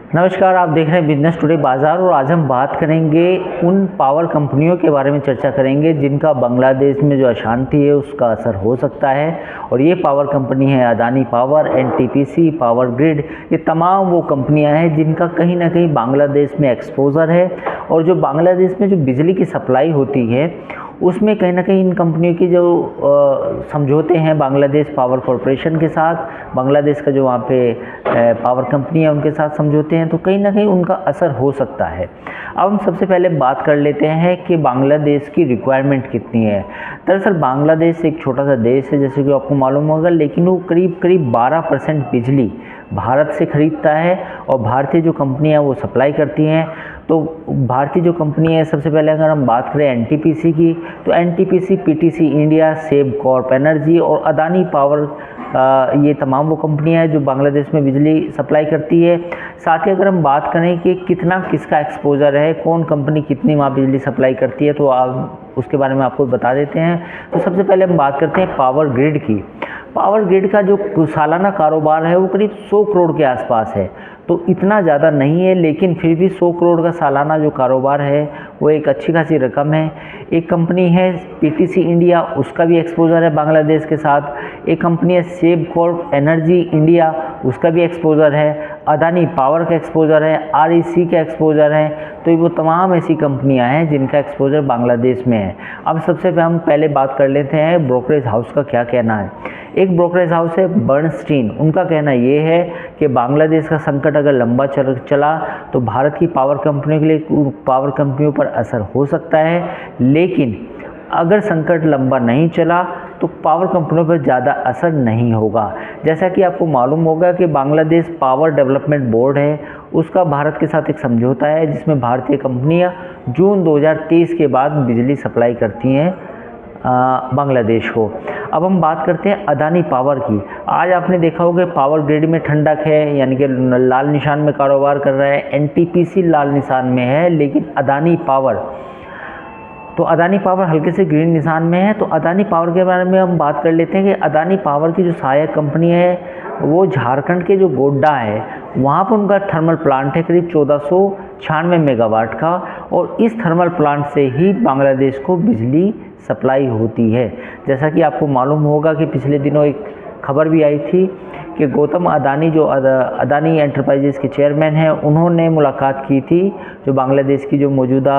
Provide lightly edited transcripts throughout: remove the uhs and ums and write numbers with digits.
नमस्कार, आप देख रहे हैं बिजनेस टुडे बाज़ार और आज हम बात करेंगे उन पावर कंपनियों के बारे में चर्चा करेंगे जिनका बांग्लादेश में जो अशांति है उसका असर हो सकता है। और ये पावर कंपनी है Adani power, NTPC, power grid. ये तमाम वो कंपनियां हैं जिनका कहीं ना कहीं बांग्लादेश में एक्सपोज़र है। और जो बांग्लादेश में जो बिजली की सप्लाई होती है उसमें कहीं ना कहीं इन कंपनियों की जो समझौते हैं बांग्लादेश पावर कॉरपोरेशन के साथ, बांग्लादेश का जो वहाँ पे पावर कंपनी है उनके साथ समझौते हैं, तो कहीं ना कहीं उनका असर हो सकता है। अब हम सबसे पहले बात कर लेते हैं कि बांग्लादेश की रिक्वायरमेंट कितनी है। दरअसल बांग्लादेश एक छोटा सा देश है जैसे कि आपको मालूम होगा, लेकिन वो करीब करीब 12% बिजली भारत से खरीदता है और भारतीय जो कंपनियां वो सप्लाई करती हैं। तो भारतीय जो कंपनी है, सबसे पहले अगर हम बात करें एनटीपीसी की, तो एनटीपीसी, पीटीसी इंडिया, सेबकॉर्प एनर्जी और अदानी पावर, ये तमाम वो कंपनियां हैं जो बांग्लादेश में बिजली सप्लाई करती है। साथ ही अगर हम बात करें कि कितना किसका एक्सपोजर है, कौन कंपनी कितनी वहाँ बिजली सप्लाई करती है, तो आप उसके बारे में आपको बता देते हैं। तो सबसे पहले हम बात करते हैं पावर ग्रिड की। पावर ग्रिड का जो सालाना कारोबार है वो करीब 100 करोड़ के आसपास है। तो इतना ज़्यादा नहीं है, लेकिन फिर भी 100 करोड़ का सालाना जो कारोबार है वो एक अच्छी खासी रकम है। एक कंपनी है पीटीसी इंडिया, उसका भी एक्सपोजर है बांग्लादेश के साथ। एक कंपनी है सेबकॉर्प एनर्जी इंडिया, उसका भी एक्सपोजर है। अदानी पावर का एक्सपोजर है, आरईसी का एक्सपोजर है। तो वो तमाम ऐसी कंपनियां हैं जिनका एक्सपोजर बांग्लादेश में है। अब सबसे हम पहले बात कर लेते हैं ब्रोकरेज हाउस का क्या कहना है। एक ब्रोकरेज हाउस है बर्नस्टीन, उनका कहना ये है कि बांग्लादेश का संकट अगर लंबा चला तो भारत की पावर कंपनियों के लिए, पावर कंपनियों पर असर हो सकता है, लेकिन अगर संकट लंबा नहीं चला तो पावर कंपनियों पर ज़्यादा असर नहीं होगा। जैसा कि आपको मालूम होगा कि बांग्लादेश पावर डेवलपमेंट बोर्ड है, उसका भारत के साथ एक समझौता है जिसमें भारतीय कंपनियां जून 2023 के बाद बिजली सप्लाई करती हैं बांग्लादेश को। अब हम बात करते हैं अदानी पावर की। आज आपने देखा होगा पावर ग्रिड में ठंडक है, यानी कि लाल निशान में कारोबार कर रहा है। एनटीपीसी लाल निशान में है, लेकिन अदानी पावर, तो अदानी पावर हल्के से ग्रीन निशान में है। तो अदानी पावर के बारे में हम बात कर लेते हैं कि अदानी पावर की जो सहायक कंपनी है वो झारखंड के जो गोड्डा है वहाँ पर उनका थर्मल प्लांट है करीब 1496 मेगावाट का। और इस थर्मल प्लांट से ही बांग्लादेश को बिजली सप्लाई होती है। जैसा कि आपको मालूम होगा कि पिछले दिनों एक खबर भी आई थी कि गौतम अदानी, जो अदानी एंटरप्राइजेस के चेयरमैन हैं, उन्होंने मुलाकात की थी जो बांग्लादेश की जो मौजूदा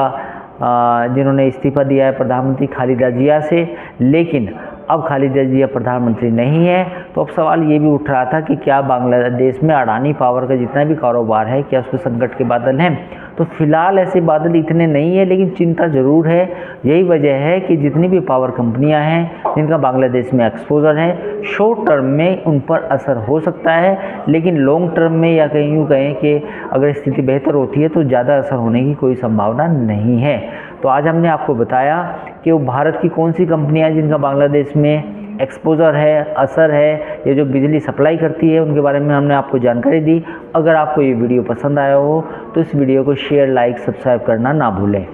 जिन्होंने इस्तीफ़ा दिया है प्रधानमंत्री खालिदा जिया से, लेकिन अब खालिदा जिया प्रधानमंत्री नहीं है। तो अब सवाल ये भी उठ रहा था कि क्या बांग्लादेश में अडानी पावर का जितना भी कारोबार है क्या उस पर संकट के बादल हैं। तो फिलहाल ऐसे बादल इतने नहीं है, लेकिन चिंता ज़रूर है। यही वजह है कि जितनी भी पावर कंपनियां हैं जिनका बांग्लादेश में एक्सपोजर है, शॉर्ट टर्म में उन पर असर हो सकता है, लेकिन लॉन्ग टर्म में या कहीं यूँ कहें कि अगर स्थिति बेहतर होती है तो ज़्यादा असर होने की कोई संभावना नहीं है। तो आज हमने आपको बताया कि वो भारत की कौन सी कंपनियां हैं जिनका बांग्लादेश में एक्सपोजर है, असर है, ये जो बिजली सप्लाई करती है उनके बारे में हमने आपको जानकारी दी। अगर आपको ये वीडियो पसंद आया हो तो इस वीडियो को शेयर, लाइक, सब्सक्राइब करना ना भूलें।